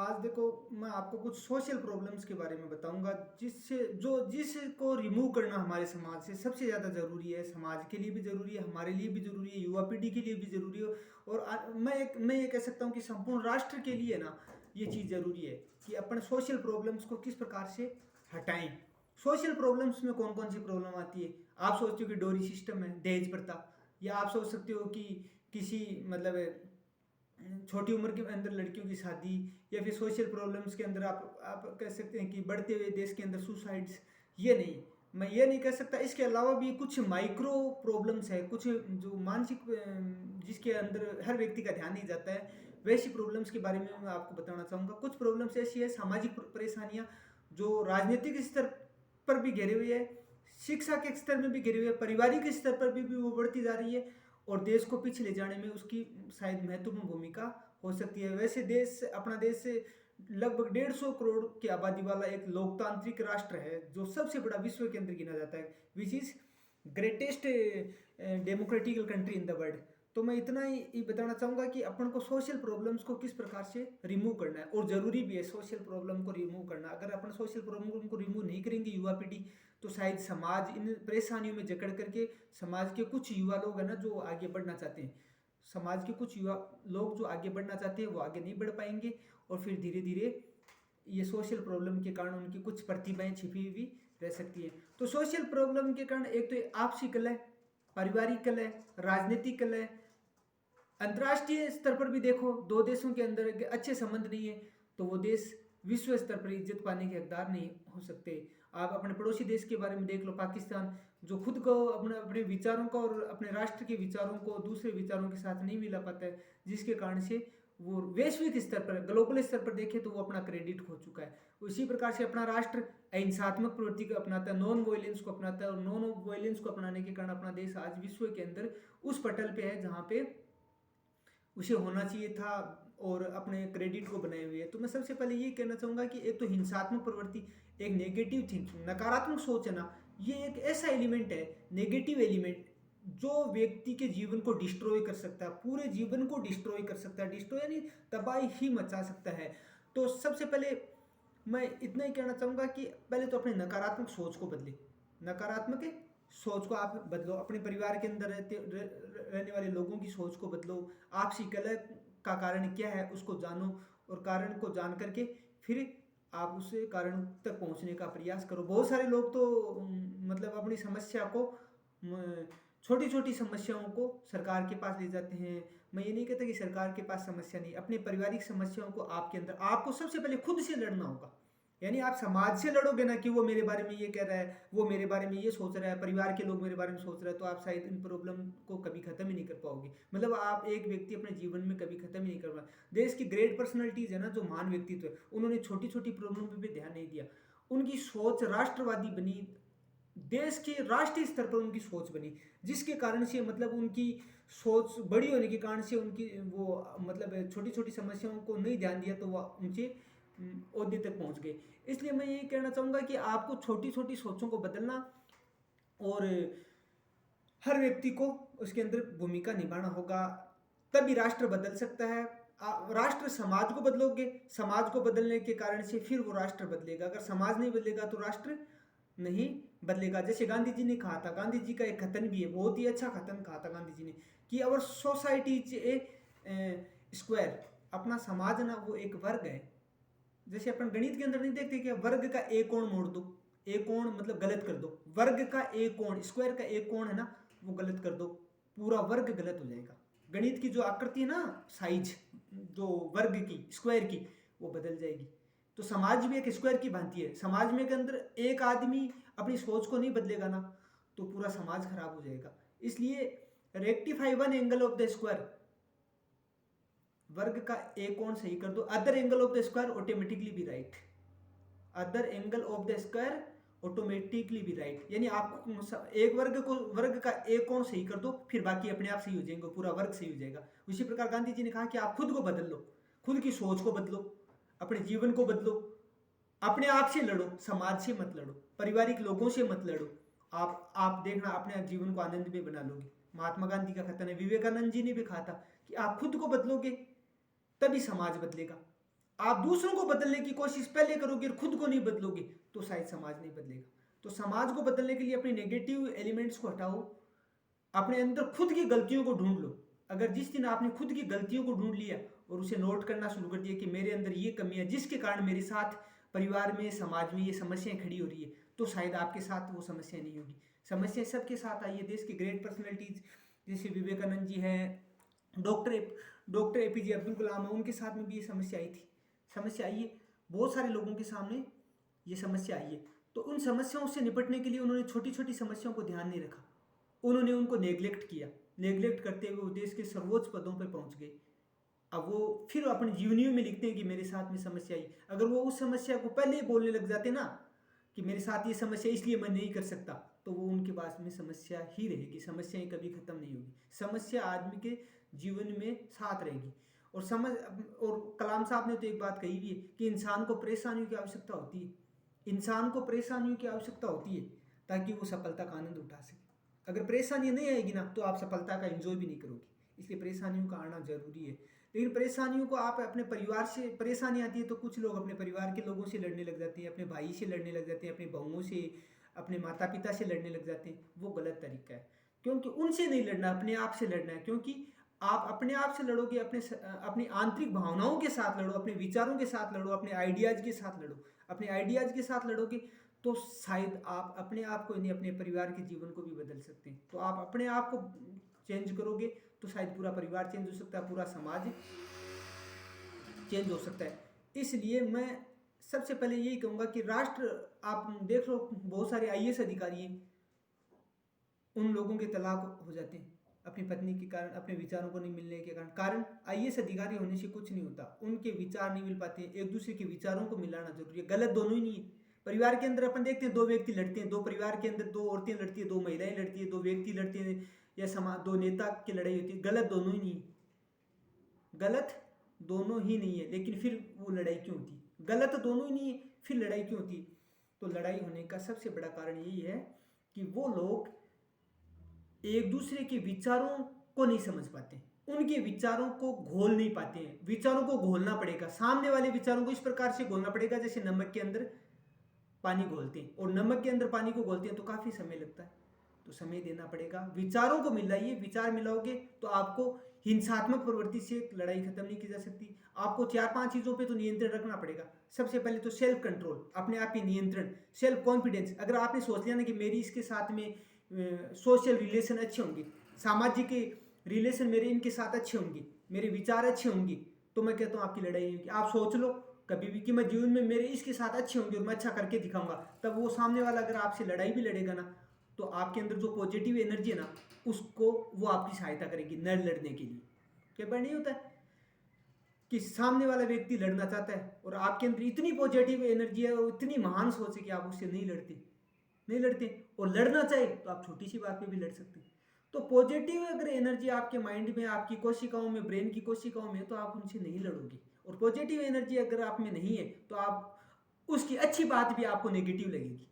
आज देखो, मैं आपको कुछ सोशल प्रॉब्लम्स के बारे में बताऊंगा जिसको रिमूव करना हमारे समाज से सबसे ज़्यादा ज़रूरी है। समाज के लिए भी ज़रूरी है, हमारे लिए भी ज़रूरी है, युवा पीढ़ी के लिए भी ज़रूरी है। और मैं ये कह सकता हूँ कि संपूर्ण राष्ट्र के लिए ना ये चीज़ ज़रूरी है कि अपन सोशल प्रॉब्लम्स को किस प्रकार से हटाएं। सोशल प्रॉब्लम्स में कौन कौन सी प्रॉब्लम आती है? आप सोचते हो कि डोरी सिस्टम है, दहेज प्रथा, या आप सोच सकते हो कि किसी मतलब छोटी उम्र के अंदर लड़कियों की शादी, या फिर सोशल प्रॉब्लम्स के अंदर आप कह सकते हैं कि बढ़ते हुए देश के अंदर सुसाइड्स। ये नहीं, मैं ये नहीं कह सकता। इसके अलावा भी कुछ माइक्रो प्रॉब्लम्स है, कुछ जो मानसिक जिसके अंदर हर व्यक्ति का ध्यान नहीं जाता है, वैसी प्रॉब्लम्स के बारे में मैं आपको बताना चाहूँगा। कुछ प्रॉब्लम्स ऐसी है, सामाजिक परेशानियाँ जो राजनीतिक स्तर पर भी घिरे हुए है, शिक्षा के स्तर में भी घिरे हुए है, पारिवारिक स्तर पर भी वो बढ़ती जा रही है, और देश को पीछे ले जाने में उसकी शायद महत्वपूर्ण भूमिका हो सकती है। वैसे अपना देश लगभग 150 करोड़ की आबादी वाला एक लोकतांत्रिक राष्ट्र है, जो सबसे बड़ा विश्व के अंदर गिना जाता है, which is greatest democratical country in the world. तो मैं इतना ही बताना चाहूँगा कि अपन को सोशल प्रॉब्लम्स को किस प्रकार से रिमूव करना है, और ज़रूरी भी है सोशल प्रॉब्लम को रिमूव करना। अगर अपन सोशल प्रॉब्लम को रिमूव नहीं करेंगे युवा पीढ़ी, तो शायद समाज इन परेशानियों में जकड़ करके, समाज के कुछ युवा लोग हैं ना जो आगे बढ़ना चाहते हैं, समाज के कुछ युवा लोग जो आगे बढ़ना चाहते हैं वो आगे नहीं बढ़ पाएंगे, और फिर धीरे धीरे ये सोशल प्रॉब्लम के कारण उनकी कुछ प्रतिभाएं छिपी हुई रह सकती है। तो सोशल प्रॉब्लम के कारण एक तो आपसी कलह, पारिवारिक कलह, राजनीतिक कलह, अंतर्राष्ट्रीय स्तर पर भी देखो, दो देशों के अंदर अच्छे संबंध नहीं है तो वो देश विश्व स्तर पर इज्जत पाने के हकदार नहीं हो सकते। आप अपने पड़ोसी देश के बारे में देख लो, पाकिस्तान, जो खुद को अपने अपने विचारों को और अपने राष्ट्र के विचारों को दूसरे विचारों के साथ नहीं मिला पाता है, जिसके कारण से वो वैश्विक स्तर पर, ग्लोबल स्तर पर देखे तो वो अपना क्रेडिट खो चुका है। उसी प्रकार से अपना राष्ट्र अहिंसात्मक प्रवृत्ति को अपनाता है, नॉन वायलेंस को अपनाता है, और नॉन वायलेंस को अपनाने के कारण अपना देश आज विश्व के अंदर उस पटल पे है जहाँ पे उसे होना चाहिए था, और अपने क्रेडिट को बनाए हुए है। तो मैं सबसे पहले ये कहना चाहूँगा कि एक तो हिंसात्मक प्रवृत्ति, एक नेगेटिव थिंकिंग, नकारात्मक सोच है ना, ये एक ऐसा एलिमेंट है, नेगेटिव एलिमेंट, जो व्यक्ति के जीवन को डिस्ट्रॉय कर सकता है, पूरे जीवन को डिस्ट्रॉय कर सकता है। डिस्ट्रॉय यानी तबाही ही मचा सकता है। तो सबसे पहले मैं इतना ही कहना चाहूँगा कि पहले तो अपने नकारात्मक सोच को बदले, नकारात्मक सोच को आप बदलो, अपने परिवार के अंदर रहने वाले लोगों की सोच को बदलो, आपसी कलह का कारण क्या है उसको जानो, और कारण को जान करके फिर आप उस कारण तक पहुंचने का प्रयास करो। बहुत सारे लोग तो मतलब अपनी समस्या को, छोटी छोटी समस्याओं को सरकार के पास ले जाते हैं। मैं ये नहीं कहता कि सरकार के पास समस्या नहीं, अपने पारिवारिक समस्याओं को आपके अंदर, आपको सबसे पहले खुद से लड़ना होगा। यानी आप समाज से लड़ोगे ना कि वो मेरे बारे में ये कह रहा है, वो मेरे बारे में ये सोच रहा है, परिवार के लोग मेरे बारे में सोच रहे हैं, तो आप शायद इन प्रॉब्लम को कभी खत्म ही नहीं कर पाओगे। मतलब आप एक व्यक्ति अपने जीवन में कभी खत्म ही नहीं कर पाए। देश की ग्रेट पर्सनैलिटीज है ना, जो महान व्यक्तित्व है, उन्होंने छोटी छोटी प्रॉब्लम पे भी ध्यान नहीं दिया, उनकी सोच राष्ट्रवादी बनी, देश के राष्ट्रीय स्तर पर उनकी सोच बनी, जिसके कारण से मतलब उनकी सोच बड़ी होने के कारण से उनकी वो मतलब छोटी छोटी समस्याओं को नहीं ध्यान दिया, तो वह ऊंचे ओहदे तक पहुंच गए। इसलिए मैं ये कहना चाहूँगा कि आपको छोटी छोटी सोचों को बदलना, और हर व्यक्ति को उसके अंदर भूमिका निभाना होगा, तभी राष्ट्र बदल सकता है। राष्ट्र, समाज को बदलोगे, समाज को बदलने के कारण से फिर वो राष्ट्र बदलेगा। अगर समाज नहीं बदलेगा तो राष्ट्र नहीं बदलेगा। जैसे गांधी जी ने कहा था, गांधी जी का एक कथन भी है, बहुत ही अच्छा कथन कहा था गांधी जी ने, कि our society is a square, अपना समाज ना वो एक वर्ग है। जैसे अपन गणित के अंदर नहीं देखते कि वर्ग का एक कोण मोड़ दो, एक कोण मतलब गलत कर दो, वर्ग का एक कोण, स्क्वायर का एक कोण है ना, वो गलत कर दो, पूरा वर्ग गलत हो जाएगा। गणित की जो आकृति है ना, साइज जो वर्ग की, स्क्वायर की, वो बदल जाएगी। तो समाज भी एक स्क्वायर की भांति है। समाज में के अंदर एक आदमी अपनी सोच को नहीं बदलेगा ना, तो पूरा समाज खराब हो जाएगा। इसलिए rectify one angle of the square, वर्ग का एक कोण सही कर दो, other angle of the square automatically be right, other angle of the square automatically be right. यानी आपको एक वर्ग का एक कोण सही कर दो, फिर बाकी अपने आप सही हो जाएंगे, पूरा वर्ग सही हो जाएगा। उसी प्रकार गांधी जी ने कहा कि आप खुद को बदल लो, खुद की सोच को बदलो, अपने जीवन को बदलो, अपने आप से लड़ो, समाज से मत लड़ो, पारिवारिक लोगों से मत लड़ो। आप देखना अपने जीवन को आनंद में बना लोगे। महात्मा गांधी का कथन है, विवेकानंद जी ने भी कहा था कि आप खुद को बदलोगे तभी समाज बदलेगा। आप दूसरों को बदलने की कोशिश पहले करोगे और खुद को नहीं बदलोगे तो शायद समाज नहीं बदलेगा। तो समाज को बदलने के लिए अपने नेगेटिव एलिमेंट्स को हटाओ, अपने अंदर खुद की गलतियों को ढूंढ लो। अगर जिस दिन आपने खुद की गलतियों को ढूंढ लिया और उसे नोट करना शुरू कर दिया कि मेरे अंदर ये कमी है जिसके कारण मेरे साथ परिवार में समाज में ये समस्याएं खड़ी हो रही है, तो शायद आपके साथ वो समस्या नहीं होगी। समस्या सबके साथ आई है। देश के ग्रेट पर्सनैलिटीज जैसे विवेकानंद जी हैं, डॉक्टर APJ अब्दुल कलाम है, उनके साथ में भी ये समस्या आई थी। समस्या आई है, बहुत सारे लोगों के सामने ये समस्या आई है। तो उन समस्याओं से निपटने के लिए उन्होंने छोटी छोटी समस्याओं को ध्यान नहीं रखा, उन्होंने उनको नेग्लेक्ट किया। नेग्लेक्ट करते हुए वो देश के सर्वोच्च पदों पर पहुंच गए। अब वो फिर अपने जीवनियों में लिखते हैं कि मेरे साथ में समस्या आई। अगर वो उस समस्या को पहले ही बोलने लग जाते ना कि मेरे साथ ये समस्या इसलिए मैं नहीं कर सकता, तो वो उनके पास में समस्या ही रहेगी, समस्याएं कभी खत्म नहीं होगी। समस्या आदमी के जीवन में साथ रहेगी। और कलाम साहब ने तो एक बात कही भी है कि इंसान को परेशानियों की आवश्यकता होती है, इंसान को परेशानियों की आवश्यकता होती है ताकि वो सफलता का आनंद उठा सके। अगर परेशानी नहीं आएगी ना तो आप सफलता का एंजॉय भी नहीं करोगे। इसलिए परेशानियों का आना जरूरी है। लेकिन परेशानियों को आप अपने परिवार से, परेशानी आती है तो कुछ लोग अपने परिवार के लोगों से लड़ने लग जाते हैं, अपने भाई से लड़ने लग जाते हैं, अपने बहुओं से, अपने माता पिता से लड़ने लग जाते हैं। वो गलत तरीका है, क्योंकि उनसे नहीं लड़ना, अपने आप से लड़ना है। क्योंकि आप अपने आप से लड़ोगे, अपनी आंतरिक भावनाओं के साथ लड़ो, अपने विचारों के साथ लड़ो, अपने आइडियाज के साथ लड़ो। अपने आइडियाज के साथ लड़ोगे तो शायद आप अपने आप को नहीं, अपने परिवार के जीवन को भी बदल सकते हैं। तो आप अपने आप को चेंज करोगे तो शायद पूरा परिवार चेंज हो सकता है, पूरा समाज चेंज हो सकता है। इसलिए मैं सबसे पहले यही कहूँगा कि राष्ट्र, आप देख लो बहुत सारे IAS अधिकारी हैं, उन लोगों के तलाक हो जाते हैं अपनी पत्नी के कारण, अपने विचारों को नहीं मिलने के कारण। IAS अधिकारी होने से कुछ नहीं होता, उनके विचार नहीं मिल पाते, एक दूसरे के विचारों को मिलाना जरूरी है। गलत दोनों ही नहीं है। परिवार के अंदर अपन देखते हैं दो व्यक्ति लड़ते हैं, दो परिवार के अंदर दो औरतें लड़ती है, दो महिलाएं लड़ती है, दो व्यक्ति लड़ते हैं, या समाज दो नेता की लड़ाई होती है। गलत दोनों ही नहीं है, गलत दोनों ही नहीं है, लेकिन फिर वो लड़ाई क्यों होती है? गलत दोनों ही नहीं है, फिर लड़ाई क्यों होती है? तो लड़ाई होने का सबसे बड़ा कारण यही है कि वो लोग एक दूसरे के विचारों को नहीं समझ पाते, उनके विचारों को घोल नहीं पाते हैं। विचारों को घोलना पड़ेगा, सामने वाले विचारों को इस प्रकार से घोलना पड़ेगा जैसे नमक के अंदर पानी घोलते हैं, और नमक के अंदर पानी को घोलते हैं तो काफी समय लगता है, तो समय देना पड़ेगा। विचारों को मिलाइए, विचार मिलाओगे तो आपको हिंसात्मक प्रवृत्ति से लड़ाई खत्म नहीं की जा सकती। आपको 4-5 चीजों पे तो नियंत्रण रखना पड़ेगा। सबसे पहले तो सेल्फ कंट्रोल, अपने आप पे नियंत्रण, सेल्फ कॉन्फिडेंस। अगर आपने सोच लिया ना कि मेरी इसके साथ में सोशल रिलेशन अच्छे होंगे, सामाजिक रिलेशन मेरे इनके साथ अच्छे होंगे, मेरे विचार अच्छे होंगे, तो मैं कहता हूँ आपकी लड़ाई नहीं होगी। आप सोच लो कभी भी कि मैं जीवन में मेरे इसके साथ अच्छे होंगे और मैं अच्छा करके दिखाऊंगा, तब वो सामने वाला अगर आपसे लड़ाई भी लड़ेगा ना तो आपके अंदर जो पॉजिटिव एनर्जी है ना उसको वो आपकी सहायता करेगी न लड़ने के लिए। कई बार नहीं होता है कि सामने वाला व्यक्ति लड़ना चाहता है और आपके अंदर इतनी पॉजिटिव एनर्जी है और इतनी महान सोच है कि आप उससे नहीं लड़ते, और लड़ना चाहे तो आप छोटी सी बात पे भी लड़ सकते हैं। तो पॉजिटिव अगर एनर्जी आपके माइंड में, आपकी कोशिकाओं में, ब्रेन की कोशिकाओं में, तो आप उनसे नहीं लड़ोगे। और पॉजिटिव एनर्जी अगर आप में नहीं है तो आप उसकी अच्छी बात भी आपको नेगेटिव लगेगी।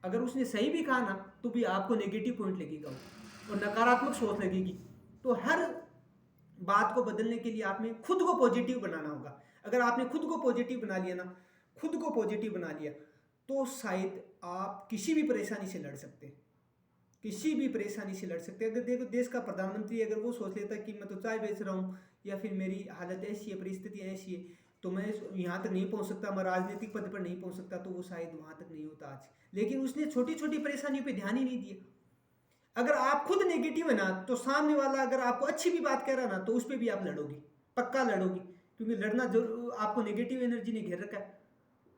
अगर उसने सही भी कहा ना तो भी आपको नेगेटिव पॉइंट लगेगा और नकारात्मक सोच लगेगी। तो हर बात को बदलने के लिए आप में खुद को पॉजिटिव बनाना होगा। अगर आपने खुद को पॉजिटिव बना लिया ना, खुद को पॉजिटिव बना लिया, तो शायद आप किसी भी परेशानी से लड़ सकते हैं, किसी भी परेशानी से लड़ सकते हैं। अगर देखो देश का प्रधानमंत्री अगर वो सोच लेता कि मैं तो चाय बेच रहा हूँ या फिर मेरी हालत ऐसी है, परिस्थितियाँ ऐसी है, तो मैं यहाँ तक नहीं पहुँच सकता, मैं राजनीतिक पद पर नहीं पहुँच सकता, तो वो शायद वहाँ तक नहीं होता आज। लेकिन उसने छोटी छोटी परेशानियों पे ध्यान ही नहीं दिया। अगर आप खुद नेगेटिव है ना तो सामने वाला अगर आपको अच्छी भी बात कह रहा ना तो उस पर भी आप लड़ोगे, पक्का लड़ोगे, क्योंकि लड़ना जरूर, आपको नेगेटिव एनर्जी ने घेर रखा है।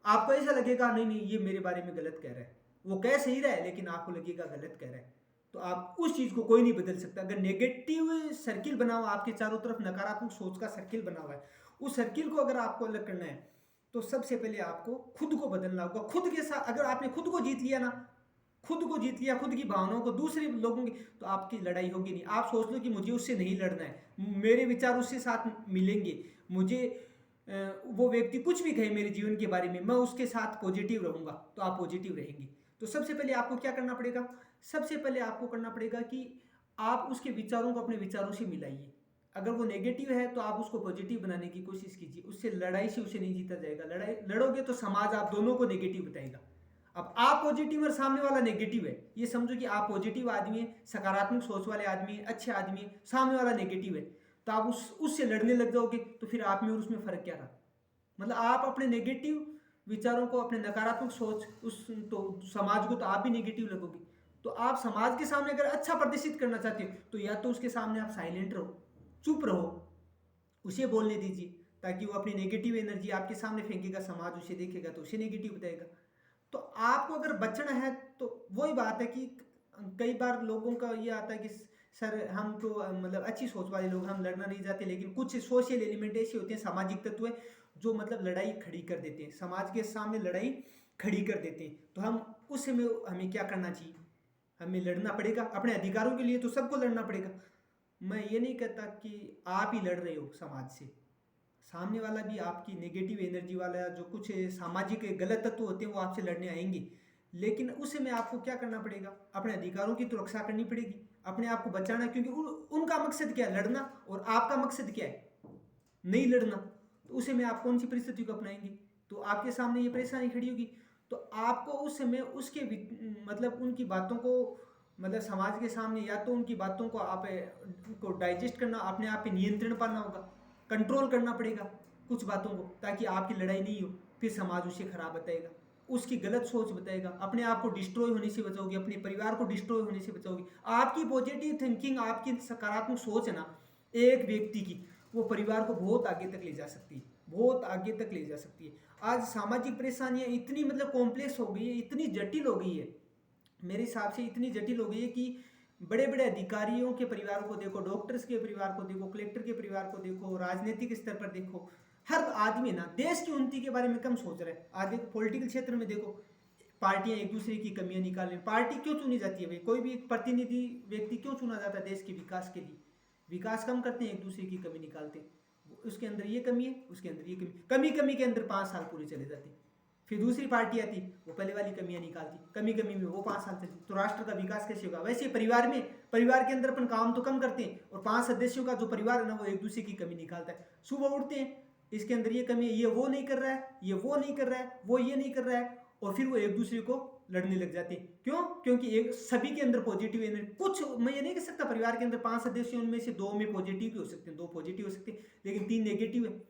आपको ऐसा लगेगा नहीं नहीं ये मेरे बारे में गलत कह रहा है, वो कह सही रहा है लेकिन आपको लगेगा गलत कह रहा है, तो आप उस चीज को कोई नहीं बदल सकता। अगर नेगेटिव सर्किल बना हुआ आपके चारों तरफ, नकारात्मक सोच का सर्किल बना हुआ है, उस सर्किल को अगर आपको अलग करना है तो सबसे पहले आपको खुद को बदलना होगा। खुद के साथ अगर आपने खुद को जीत लिया ना, खुद को जीत लिया, खुद की भावनाओं को, दूसरे लोगों की, तो आपकी लड़ाई होगी नहीं। आप सोच लो कि मुझे उससे नहीं लड़ना है, मेरे विचार उससे साथ मिलेंगे, मुझे वो व्यक्ति कुछ भी कहे मेरे जीवन के बारे में, मैं उसके साथ पॉजिटिव रहूंगा, तो आप पॉजिटिव रहेंगे। तो सबसे पहले आपको क्या करना पड़ेगा? सबसे पहले आपको करना पड़ेगा कि आप उसके विचारों को अपने विचारों से मिलाइए। अगर वो नेगेटिव है तो आप उसको पॉजिटिव बनाने की कोशिश कीजिए। उससे लड़ाई से उसे नहीं जीता जाएगा। लड़ाई लड़ोगे तो समाज आप दोनों को नेगेटिव बताएगा। अब आप पॉजिटिव और सामने वाला नेगेटिव है, ये समझो कि आप पॉजिटिव आदमी है, सकारात्मक सोच वाले आदमी है, अच्छे आदमी है, सामने वाला नेगेटिव है, तो आप उससे लड़ने लग जाओगे, तो फिर आप में और उसमें फर्क क्या रहा? मतलब आप अपने नेगेटिव विचारों को, अपने नकारात्मक सोच उस तो समाज को तो आप भी नेगेटिव लगोगे। तो आप समाज के सामने अगर अच्छा प्रदर्शित करना चाहते हो तो या तो उसके सामने आप साइलेंट रहो, चुप रहो, उसे बोलने दीजिए, ताकि वो अपनी नेगेटिव एनर्जी आपके सामने फेंकेगा, समाज उसे देखेगा तो उसे नेगेटिव बताएगा। तो आपको अगर बचना है तो वही बात है कि कई बार लोगों का ये आता है कि सर हम तो मतलब अच्छी सोच वाले लोग, हम लड़ना नहीं चाहते, लेकिन कुछ सोशल एलिमेंट ऐसे होते हैं, सामाजिक तत्व है, जो मतलब लड़ाई खड़ी कर देते हैं, समाज के सामने लड़ाई खड़ी कर देते हैं। तो हम उस समय हमें क्या करना चाहिए? हमें लड़ना पड़ेगा अपने अधिकारों के लिए, तो सबको लड़ना पड़ेगा। मैं ये नहीं कहता कि आप ही लड़ रहे हो समाज से, सामने वाला भी आपकी नेगेटिव एनर्जी वाला, जो कुछ सामाजिक गलत तत्व होते हैं वो आपसे लड़ने आएंगे, लेकिन उस समय आपको क्या करना पड़ेगा? अपने अधिकारों की तो रक्षा करनी पड़ेगी, अपने आप को बचाना है, क्योंकि उनका मकसद क्या है? लड़ना, और आपका मकसद क्या है? नहीं लड़ना। तो उस समय आप कौन सी परिस्थिति को अपनाएंगे? तो आपके सामने ये परेशानी खड़ी होगी। तो आपको उस समय उसके मतलब उनकी बातों को, मतलब समाज के सामने या तो उनकी बातों को आप को डाइजेस्ट करना, अपने आप पे नियंत्रण पाना होगा, कंट्रोल करना पड़ेगा कुछ बातों को, ताकि आपकी लड़ाई नहीं हो। फिर समाज उसे खराब बताएगा, उसकी गलत सोच बताएगा, अपने आप को डिस्ट्रॉय होने से बचाओगे, अपने परिवार को डिस्ट्रॉय होने से बचाओगे। आपकी पॉजिटिव थिंकिंग, आपकी सकारात्मक सोच है ना एक व्यक्ति की, वो परिवार को बहुत आगे तक ले जा सकती है, बहुत आगे तक ले जा सकती है। आज सामाजिक परेशानियां इतनी मतलब कॉम्प्लेक्स हो गई है, इतनी जटिल हो गई है, मेरे हिसाब से इतनी जटिल हो गई है कि बड़े बड़े अधिकारियों के परिवारों को देखो, डॉक्टर्स के परिवार को देखो, कलेक्टर के परिवार को देखो, राजनीतिक स्तर पर देखो, हर आदमी ना देश की उन्नति के बारे में कम सोच रहा है। आज देखो पॉलिटिकल क्षेत्र में देखो, पार्टियां एक दूसरे की कमियां निकाल रही हैं। पार्टी क्यों चुनी जाती है भाई? कोई भी एक प्रतिनिधि व्यक्ति क्यों चुना जाता है देश के विकास के लिए? विकास कम करते हैं, एक दूसरे की कमी निकालते हैं, उसके अंदर ये कमी है, उसके अंदर ये कमी, कमी कमी के अंदर 5 साल पूरे चले जाते हैं। फिर दूसरी पार्टी आती, वो पहले वाली कमियां निकालती, कमी कमी में वो 5 साल चलती, तो राष्ट्र का विकास कैसे होगा? वैसे परिवार में, परिवार के अंदर अपन काम तो कम करते हैं, और 5 सदस्यों का जो परिवार है ना, वो एक दूसरे की कमी निकालता है। सुबह उठते हैं, इसके अंदर ये कमी है, ये वो नहीं कर रहा है, ये वो नहीं कर रहा है, वो ये नहीं कर रहा है, और फिर वो एक दूसरे को लड़ने लग जाते हैं। क्यों? क्योंकि एक सभी के अंदर पॉजिटिव एनर्जी, कुछ मैं ये नहीं कह सकता परिवार के अंदर 5 सदस्यों में से 2 में पॉजिटिव भी हो सकते हैं, 2 पॉजिटिव हो सकते हैं, लेकिन 3 नेगेटिव है,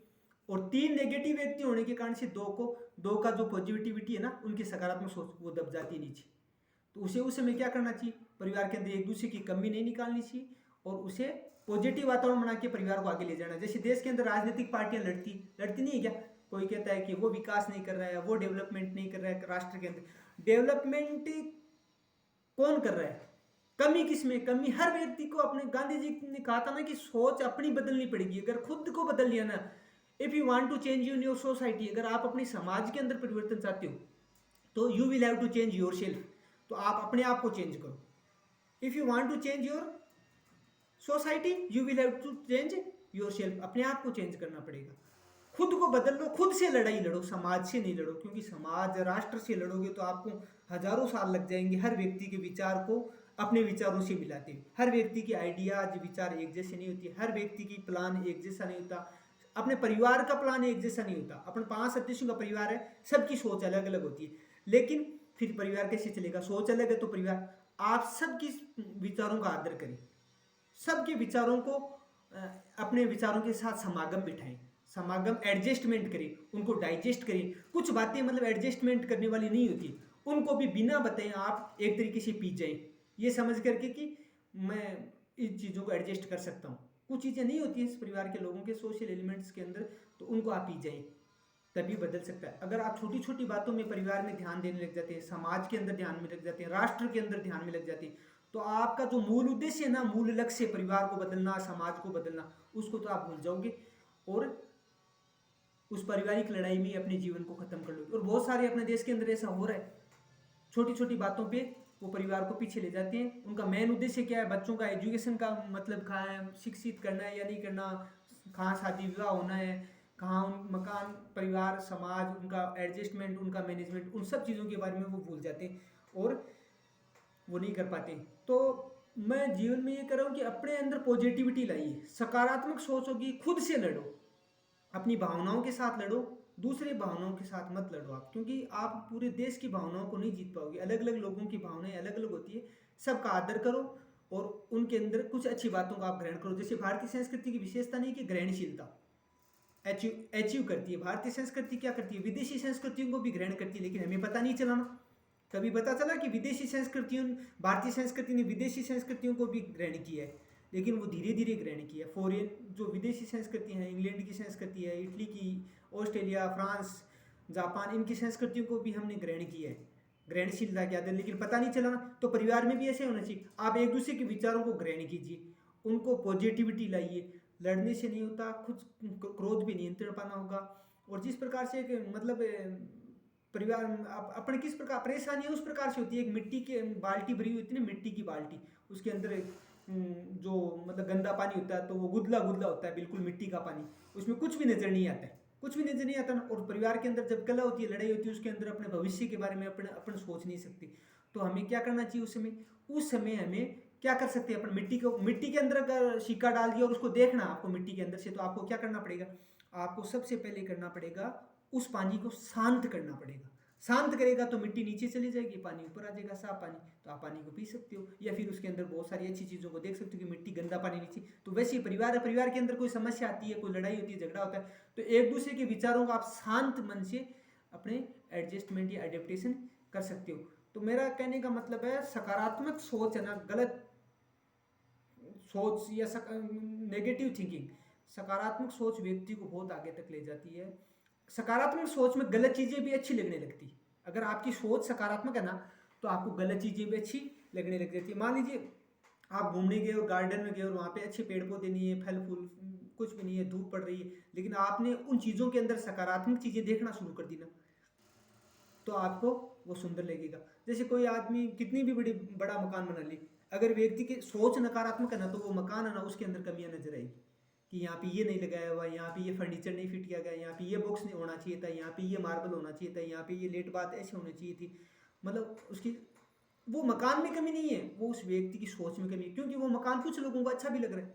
और 3 नेगेटिव व्यक्ति होने के कारण से 2 का जो पॉजिटिविटी है ना, उनकी सकारात्मक सोच वो दब जाती है नीचे। तो उसे उस समय क्या करना चाहिए? परिवार के अंदर एक दूसरे की कमी नहीं निकालनी चाहिए, और उसे पॉजिटिव वातावरण बना के परिवार को आगे ले जाना। जैसे देश के अंदर राजनीतिक पार्टियां लड़ती नहीं है क्या? कोई कहता है कि वो विकास नहीं कर रहा है, वो डेवलपमेंट नहीं कर रहा है राष्ट्र के अंदर। डेवलपमेंट कौन कर रहा है? कमी किसमें? कमी हर व्यक्ति को अपने, गांधी जी ने कहा था ना कि सोच अपनी बदलनी पड़ेगी। अगर खुद को बदल लिया ना, if you want to change in your society, अगर आप अपनी समाज के अंदर परिवर्तन चाहते हो तो you will have to change yourself. तो आप अपने आप को चेंज करो। If you want to change your society, you will have to change yourself. अपने आप को चेंज करना पड़ेगा, खुद को बदल लो, खुद से लड़ाई लड़ो, समाज से नहीं लड़ो, क्योंकि समाज राष्ट्र से लड़ोगे तो आपको हजारों साल लग जाएंगे हर व्यक्ति के विचार को अपने विचारों से मिलाते हुए। हर व्यक्ति की आइडियाज, विचार एक जैसे नहीं होती, हर व्यक्ति की प्लान एक जैसा नहीं होता, अपने परिवार का प्लान एक जैसा नहीं होता। अपन 5 सदस्यों का परिवार है, सबकी सोच अलग अलग होती है, लेकिन फिर परिवार कैसे चलेगा? सोच अलग है तो परिवार। आप सबकी विचारों का आदर करें, सबके विचारों को अपने विचारों के साथ समागम बिठाएं, समागम एडजस्टमेंट करें, उनको डाइजेस्ट करें। कुछ बातें मतलब एडजस्टमेंट करने वाली नहीं होती, उनको भी बिना बताए आप एक तरीके से पी जाएं, ये समझ करके कि मैं इन चीज़ों को एडजस्ट कर सकता हूँ। कुछ चीज़ें नहीं होती हैं इस परिवार के लोगों के सोशल एलिमेंट्स के अंदर, तो उनको आप पी जाएं, तभी बदल सकता है। अगर आप छोटी छोटी बातों में परिवार में ध्यान देने लग जाते हैं, समाज के अंदर ध्यान में लग जाते हैं, राष्ट्र के अंदर ध्यान में लग जाते हैं, तो आपका जो मूल उद्देश्य है ना, मूल लक्ष्य, परिवार को बदलना, समाज को बदलना, उसको तो आप भूल जाओगे, और उस पारिवारिक लड़ाई में अपने जीवन को खत्म कर लोगे। और बहुत सारे अपने देश के अंदर ऐसा हो रहा है, छोटी छोटी बातों पे वो परिवार को पीछे ले जाते हैं। उनका मेन उद्देश्य क्या है? बच्चों का एजुकेशन का मतलब कहाँ है, शिक्षित करना है या नहीं करना, कहाँ शादी विवाह होना है, कहाँ उन मकान, परिवार, समाज, उनका एडजस्टमेंट, उनका मैनेजमेंट, उन सब चीज़ों के बारे में वो भूल जाते हैं और वो नहीं कर पाते। तो मैं जीवन में ये कर रहा हूँ कि अपने अंदर पॉजिटिविटी लाइए, सकारात्मक सोच होगी, खुद से लड़ो, अपनी भावनाओं के साथ लड़ो, दूसरे भावनाओं के साथ मत लड़ो आप, क्योंकि आप पूरे देश की भावनाओं को नहीं जीत पाओगे। अलग अलग लोगों की भावनाएं अलग अलग होती है, सबका आदर करो और उनके अंदर कुछ अच्छी बातों को आप ग्रहण करो। जैसे भारतीय संस्कृति की विशेषता नहीं कि ग्रहणशीलता अचीव करती है, भारतीय संस्कृति क्या करती है, विदेशी संस्कृतियों को भी ग्रहण करती है, लेकिन हमें पता नहीं चलाना। कभी पता चला कि विदेशी संस्कृतियों, भारतीय संस्कृति ने विदेशी संस्कृतियों को भी ग्रहण किया है, लेकिन वो धीरे धीरे ग्रहण किया है। फॉरेन जो विदेशी संस्कृति है, इंग्लैंड की संस्कृति है, इटली की, ऑस्ट्रेलिया, फ्रांस, जापान, इनकी संस्कृतियों को भी हमने ग्रहण किया है, ग्रहणशीलता के आदर, लेकिन पता नहीं चला ना। तो परिवार में भी ऐसे होना चाहिए, आप एक दूसरे के विचारों को ग्रहण कीजिए, उनको पॉजिटिविटी लाइए। लड़ने से नहीं होता, खुद क्रोध भी नियंत्रण पाना होगा। और जिस प्रकार से मतलब परिवार अपने किस प्रकार परेशानी है उस प्रकार से होती है। एक मिट्टी की बाल्टी भरी हुई होती है ना, मिट्टी की बाल्टी, उसके अंदर जो मतलब गंदा पानी होता है तो वो गुदला गुदला होता है, बिल्कुल मिट्टी का पानी, उसमें कुछ भी नजर नहीं आता है, कुछ भी नजर नहीं आता ना। और परिवार के अंदर जब कलह होती है, लड़ाई होती है, उसके अंदर अपने भविष्य के बारे में अपन सोच नहीं सकते। तो हमें क्या करना चाहिए उस समय हमें क्या कर सकते हैं, अपन मिट्टी के अंदर अगर सिक्का डाल दिया और उसको देखना आपको मिट्टी के अंदर से, तो आपको क्या करना पड़ेगा, आपको सबसे पहले करना पड़ेगा उस पानी को शांत करना पड़ेगा। शांत करेगा तो मिट्टी नीचे चली जाएगी, पानी ऊपर आ जाएगा, साफ पानी, तो आप पानी को पी सकते हो। या फिर उसके अंदर बहुत सारी अच्छी चीज़ों को देख सकते हो कि मिट्टी, गंदा पानी नीचे। तो वैसे ही परिवार है, परिवार के अंदर कोई समस्या आती है, कोई लड़ाई होती है, झगड़ा होता है, तो एक दूसरे के विचारों को आप शांत मन से अपने एडजस्टमेंट या एडेप्टेशन कर सकते हो। तो मेरा कहने का मतलब है, सकारात्मक सोच है ना, गलत सोच या नेगेटिव थिंकिंग, सकारात्मक सोच व्यक्ति को बहुत आगे तक ले जाती है। सकारात्मक सोच में गलत चीज़ें भी अच्छी लगने लगती है। अगर आपकी सोच सकारात्मक है ना, तो आपको गलत चीज़ें भी अच्छी लगने लग जाती है। मान लीजिए आप घूमने गए और गार्डन में गए और वहाँ पे अच्छे पेड़ पौधे नहीं है, फल फूल कुछ भी नहीं है, धूप पड़ रही है, लेकिन आपने उन चीज़ों के अंदर सकारात्मक चीज़ें देखना शुरू कर दी ना, तो आपको वो सुंदर लगेगा। जैसे कोई आदमी कितनी भी बड़ा मकान बना ले, अगर व्यक्ति की सोच नकारात्मक है ना, तो वो मकान है ना, उसके अंदर कमियां नजर आएगी कि यहाँ पे ये नहीं लगाया हुआ, यहाँ पे ये फर्नीचर नहीं फिट किया गया, यहाँ पे ये बॉक्स नहीं होना चाहिए था, यहाँ पे ये मार्बल होना चाहिए था, यहाँ पे ये लेट बात ऐसे होनी चाहिए थी। मतलब उसकी वो मकान में कमी नहीं है, वो उस व्यक्ति की सोच में कमी है, क्योंकि वो मकान कुछ लोगों को अच्छा भी लग रहा है।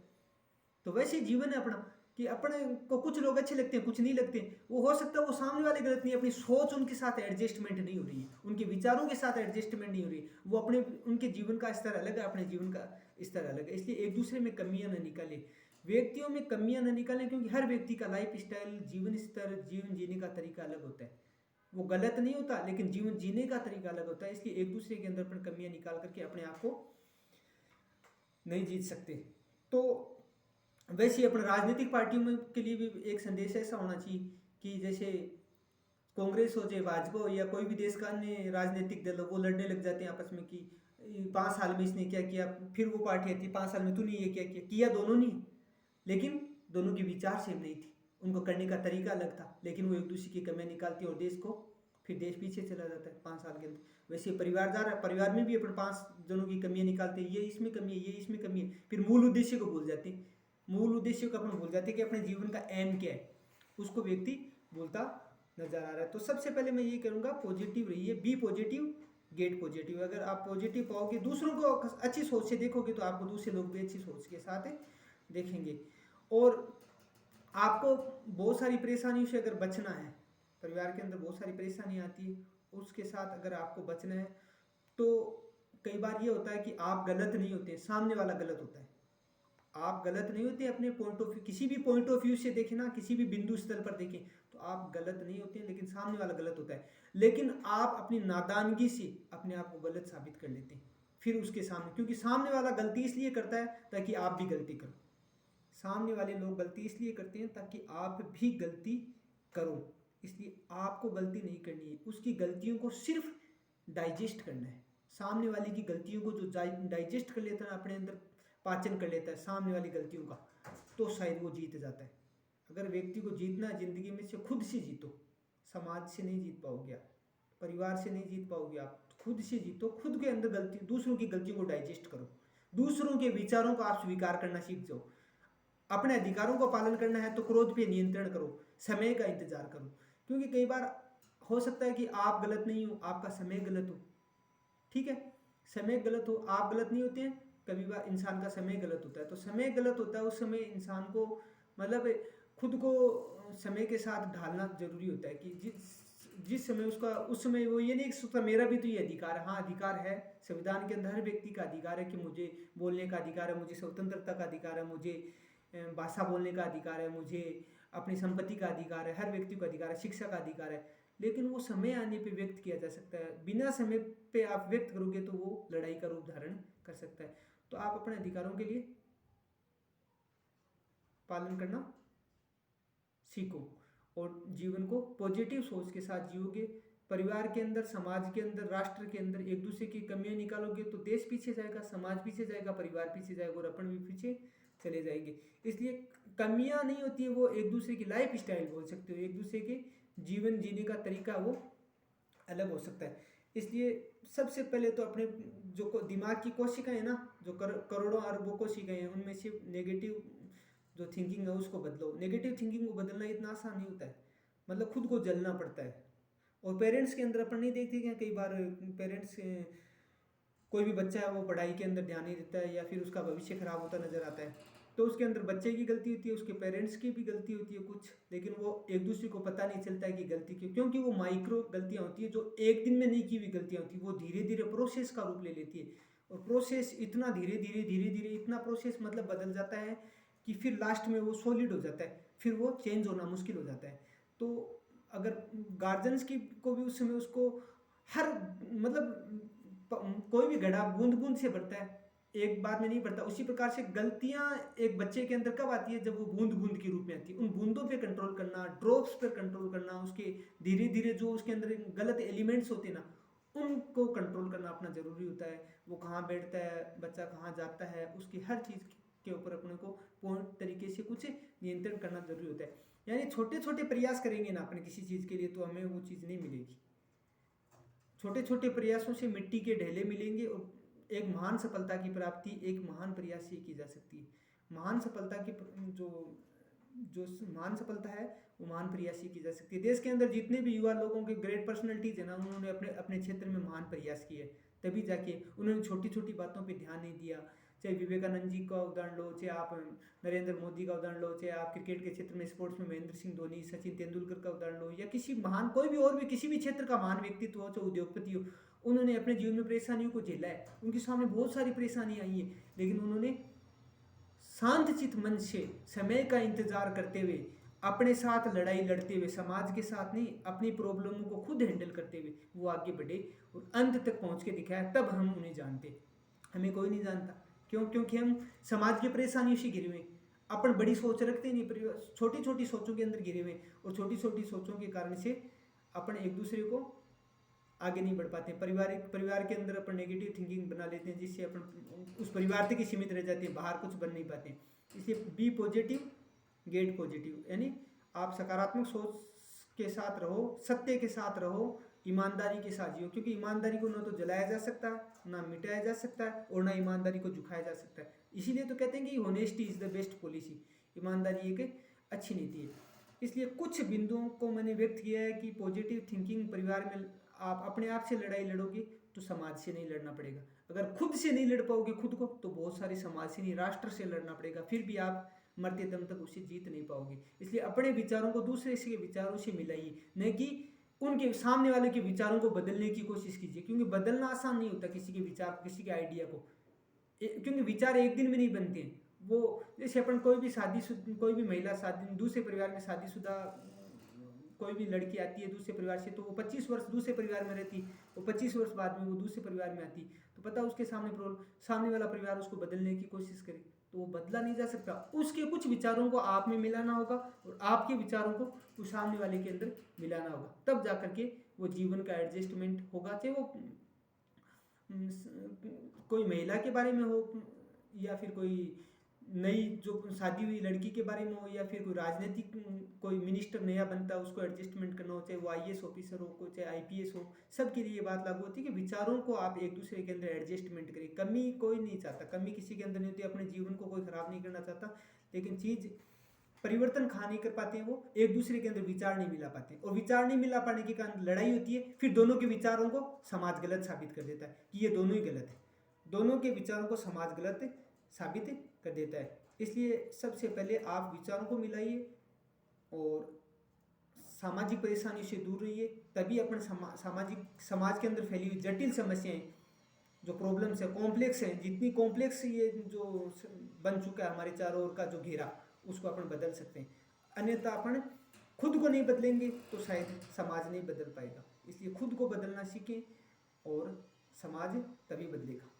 तो वैसे जीवन है अपना, कि अपने को कुछ लोग अच्छे लगते हैं, कुछ नहीं लगते। वो हो सकता है वो सामने वाले गलत नहीं है, अपनी सोच उनके साथ एडजस्टमेंट नहीं हो रही है, उनके विचारों के साथ एडजस्टमेंट नहीं हो रही है, वो अपने उनके जीवन का स्तर अलग है, अपने जीवन का स्तर अलग है। इसलिए एक दूसरे में कमियां न निकालें, व्यक्तियों में कमियां न निकालें, क्योंकि हर व्यक्ति का लाइफ स्टाइल, जीवन स्तर, जीवन जीने का तरीका अलग होता है। वो गलत नहीं होता, लेकिन जीवन जीने का तरीका अलग होता है। इसलिए एक दूसरे के अंदर पर कमियां निकाल करके अपने आप को नहीं जीत सकते। तो वैसे ही अपने राजनीतिक पार्टियों में के लिए भी एक संदेश ऐसा होना चाहिए कि जैसे कांग्रेस हो चाहे भाजपा हो या कोई भी देश का अन्य राजनीतिक दल हो, वो लड़ने लग जाते हैं आपस में कि 5 साल में इसने क्या किया, फिर वो पार्टी आती है 5 साल में तूने ये क्या किया, किया दोनों नहीं, लेकिन दोनों के विचार सेम नहीं थी, उनको करने का तरीका अलग था, लेकिन वो एक दूसरे की कमियां निकालती है और देश को, फिर देश पीछे चला जाता है 5 साल के अंदर। वैसे परिवार जा रहा है, परिवार में भी अपन 5 जनों की कमियां निकालते हैं, ये इसमें कमी है, ये इसमें कमी है, फिर मूल उद्देश्य को भूल जाते हैं, मूल उद्देश्य को अपन भूल जाते हैं कि अपने जीवन का एम क्या है, उसको व्यक्ति भूलता नजर आ रहा है। तो सबसे पहले मैं ये करूँगा, पॉजिटिव रहिए, बी पॉजिटिव, गेट पॉजिटिव। अगर आप पॉजिटिव पाओगे, दूसरों को अच्छी सोच से देखोगे, तो आपको दूसरे लोग भी अच्छी सोच के साथ देखेंगे। और आपको बहुत सारी परेशानियों से अगर बचना है, परिवार के अंदर बहुत सारी परेशानी आती है, उसके साथ अगर आपको बचना है, तो कई बार ये होता है कि आप गलत नहीं होते, सामने वाला गलत होता है। आप गलत नहीं होते, अपने पॉइंट ऑफ व्यू, किसी भी पॉइंट ऑफ व्यू से देखें ना, किसी भी बिंदु स्थल पर देखें, तो आप गलत नहीं होते, लेकिन सामने वाला गलत होता है। लेकिन आप अपनी नादानगी से अपने आप को गलत साबित कर लेते हैं फिर उसके सामने, क्योंकि सामने वाला गलती इसलिए करता है ताकि आप भी गलती करो। सामने वाले लोग गलती इसलिए करते हैं ताकि आप भी गलती करो, इसलिए आपको गलती नहीं करनी है, उसकी गलतियों को सिर्फ डाइजेस्ट करना है। सामने वाले की गलतियों को जो डाइजेस्ट कर लेता है, अपने अंदर पाचन कर लेता है सामने वाली गलतियों का, तो शायद वो जीत जाता है। अगर व्यक्ति को जीतना है जिंदगी में, से खुद से जीतो, समाज से नहीं जीत पाओगे आप, परिवार से नहीं जीत पाओगे आप, खुद से जीतो, खुद के अंदर गलती, दूसरों की गलतियों को डाइजेस्ट करो, दूसरों के विचारों को आप स्वीकार करना सीख जाओ। अपने अधिकारों को पालन करना है तो क्रोध पे नियंत्रण करो, समय का इंतजार करो, क्योंकि कई बार हो सकता है कि आप गलत नहीं हो, आपका समय गलत हो, ठीक है, समय गलत हो, आप गलत नहीं होते हैं, कभी बार इंसान का समय गलत होता है, तो समय गलत होता है उस समय इंसान को मतलब खुद को समय के साथ ढालना जरूरी होता है कि जिस समय उसका उस समय वो ये नहीं सोचता मेरा भी तो ये अधिकार है। हाँ अधिकार है, संविधान के अंदर हर व्यक्ति का अधिकार है कि मुझे बोलने का अधिकार है, मुझे स्वतंत्रता का अधिकार है, मुझे भाषा बोलने का अधिकार है, मुझे अपनी संपत्ति का अधिकार है, हर व्यक्ति को अधिकार है, शिक्षा का अधिकार है। लेकिन वो समय आने पे व्यक्त किया जा सकता है, बिना समय पे आप व्यक्त करोगे तो वो लड़ाई का रूप धारण कर सकता है। तो आप अपने अधिकारों के लिए पालन करना सीखो और जीवन को पॉजिटिव सोच के साथ जियोगे। परिवार के अंदर, समाज के अंदर, राष्ट्र के अंदर एक दूसरे की कमियां निकालोगे तो देश पीछे जाएगा, समाज पीछे जाएगा, परिवार पीछे जाएगा और अपन भी पीछे चले जाएंगे। इसलिए कमियां नहीं होती है, वो एक दूसरे की लाइफ स्टाइल बोल सकते हो, एक दूसरे के जीवन जीने का तरीका वो अलग हो सकता है। इसलिए सबसे पहले तो अपने जो दिमाग की कोशिकाएं है ना, जो करोड़ों अरबों कोशिकाएं हैं, उनमें से नेगेटिव जो थिंकिंग है उसको बदलो। नेगेटिव थिंकिंग को बदलना इतना आसान नहीं होता है, मतलब खुद को जलना पड़ता है। और पेरेंट्स के अंदर अपन नहीं देखते क्या, कई बार पेरेंट्स कोई भी बच्चा है वो पढ़ाई के अंदर ध्यान नहीं देता है या फिर उसका भविष्य खराब होता नजर आता है, तो उसके अंदर बच्चे की गलती होती है, उसके पेरेंट्स की भी गलती होती है कुछ, लेकिन वो एक दूसरे को पता नहीं चलता है कि गलती क्यों, क्योंकि वो माइक्रो गलतियां होती है जो एक दिन में नहीं की हुई गलतियां होती है, वो धीरे धीरे प्रोसेस का रूप ले लेती है। और प्रोसेस इतना धीरे धीरे इतना प्रोसेस मतलब बदल जाता है कि फिर लास्ट में वो सॉलिड हो जाता है, फिर वो चेंज होना मुश्किल हो जाता है। तो अगर गार्जियंस की को भी उस समय उसको हर मतलब कोई भी घड़ा बूंद बूंद से भरता है, एक बार में नहीं बढ़ता। उसी प्रकार से गलतियां एक बच्चे के अंदर कब आती है, जब वो बूंद बूंद के रूप में आती है। उन बूंदों पे कंट्रोल करना, ड्रॉप्स पे कंट्रोल करना, उसके धीरे धीरे जो उसके अंदर गलत एलिमेंट्स होते हैं ना, उनको कंट्रोल करना अपना जरूरी होता है। वो कहाँ बैठता है, बच्चा कहाँ जाता है, उसकी हर चीज़ के ऊपर अपने को पूर्ण तरीके से कुछ नियंत्रण करना जरूरी होता है। यानी छोटे छोटे प्रयास करेंगे ना अपने किसी चीज़ के लिए तो हमें वो चीज़ नहीं मिलेगी। छोटे छोटे प्रयासों से मिट्टी के ढेले मिलेंगे और एक महान सफलता की प्राप्ति एक महान प्रयास से की जा सकती है। महान सफलता की जो जो महान सफलता है वो महान प्रयास से की जा सकती है। देश के अंदर जितने भी युवा लोगों के ग्रेट पर्सनैलिटीज है ना, उन्होंने अपने अपने क्षेत्र में महान प्रयास किए, तभी जाके उन्होंने छोटी छोटी बातों पे ध्यान नहीं दिया। चाहे विवेकानंद जी का उदाहरण लो, चाहे आप नरेंद्र मोदी का उदाहरण लो, चाहे आप क्रिकेट के क्षेत्र में स्पोर्ट्स में महेंद्र सिंह धोनी, सचिन तेंदुलकर का उदाहरण लो, या किसी महान कोई भी और भी किसी भी क्षेत्र का महान व्यक्तित्व हो, चाहे उद्योगपति हो, उन्होंने अपने जीवन में परेशानियों को झेला है। उनके सामने बहुत सारी परेशानियां आई है, लेकिन उन्होंने शांत चित मन से समय का इंतजार करते हुए, अपने साथ लड़ाई लड़ते हुए, समाज के साथ नहीं, अपनी प्रॉब्लमों को खुद हैंडल करते हुए वो आगे बढ़े और अंत तक पहुंच के दिखाया। तब हम उन्हें जानते, हमें कोई नहीं जानता। क्यों? क्योंकि हम समाज की परेशानियों से घिरे हुए, अपन बड़ी सोच रखते नहीं, छोटी छोटी सोचों के अंदर घिरे हुए, और छोटी छोटी सोचों के कारण से अपन एक दूसरे को आगे नहीं बढ़ पाते। परिवार के अंदर अपन नेगेटिव थिंकिंग बना लेते हैं, जिससे अपन उस परिवार तक ही सीमित रह जाते हैं, बाहर कुछ बन नहीं पाते। इसलिए बी पॉजिटिव गेट पॉजिटिव, यानी आप सकारात्मक सोच के साथ रहो, सत्य के साथ रहो, ईमानदारी के साथ जियो, क्योंकि ईमानदारी को ना तो जलाया जा सकता है, ना मिटाया जा सकता है, और ना ईमानदारी को झुकाया जा सकता है। इसीलिए तो कहते हैं कि honesty is the best policy, ईमानदारी एक अच्छी नीति है। इसलिए कुछ बिंदुओं को मैंने व्यक्त किया है कि पॉजिटिव थिंकिंग, परिवार में आप अपने आप से लड़ाई लड़ोगे तो समाज से नहीं लड़ना पड़ेगा। अगर खुद से नहीं लड़ पाओगे खुद को, तो बहुत सारे समाज से नहीं, राष्ट्र से लड़ना पड़ेगा, फिर भी आप मरते दम तक उसे जीत नहीं पाओगे। इसलिए अपने विचारों को दूसरे के विचारों से मिलाइए, न कि उनके सामने वाले के विचारों को बदलने की कोशिश कीजिए, क्योंकि बदलना आसान नहीं होता किसी के विचार, किसी के आइडिया को, क्योंकि विचार एक दिन में नहीं बनते हैं। वो जैसे अपन कोई भी महिला शादी, दूसरे परिवार में शादीशुदा कोई भी लड़की आती है दूसरे परिवार से, तो वो 25 वर्ष दूसरे परिवार में रहती, वो 25 वर्ष बाद में वो दूसरे परिवार में आती, तो पता उसके सामने वाला परिवार उसको बदलने की कोशिश करे तो वो बदला नहीं जा सकता। उसके कुछ विचारों को आप में मिलाना होगा और आपके विचारों को उस सामने वाले के अंदर मिलाना होगा, तब जा करके वो जीवन का एडजस्टमेंट होगा। चाहे वो कोई महिला के बारे में हो, या फिर कोई नई जो शादी हुई लड़की के बारे में हो, या फिर कोई राजनीतिक कोई मिनिस्टर नया बनता है उसको एडजस्टमेंट करना हो, चाहे वो IAS ऑफिसर हो, चाहे IPS हो, सबके लिए ये बात लागू होती है कि विचारों को आप एक दूसरे के अंदर एडजस्टमेंट करें। कमी कोई नहीं चाहता, कमी किसी के अंदर नहीं होती, अपने जीवन को कोई खराब नहीं करना चाहता, लेकिन चीज़ परिवर्तन खा नहीं कर पाते हैं, वो एक दूसरे के अंदर विचार नहीं मिला पाते, और विचार नहीं मिला पाने के कारण लड़ाई होती है। फिर दोनों के विचारों को समाज गलत साबित कर देता है कि ये दोनों ही गलत है, दोनों के विचारों को समाज गलत साबित कर देता है। इसलिए सबसे पहले आप विचारों को मिलाइए और सामाजिक परेशानियों से दूर रहिए, तभी अपन समाज के अंदर फैली हुई जटिल समस्याएं, जो प्रॉब्लम्स है, कॉम्प्लेक्स हैं, जितनी कॉम्प्लेक्स ये जो बन चुका है हमारे चारों ओर का जो घेरा, उसको अपन बदल सकते हैं। अन्यथा अपन खुद को नहीं बदलेंगे तो शायद समाज नहीं बदल पाएगा। इसलिए खुद को बदलना सीखें और समाज तभी बदलेगा।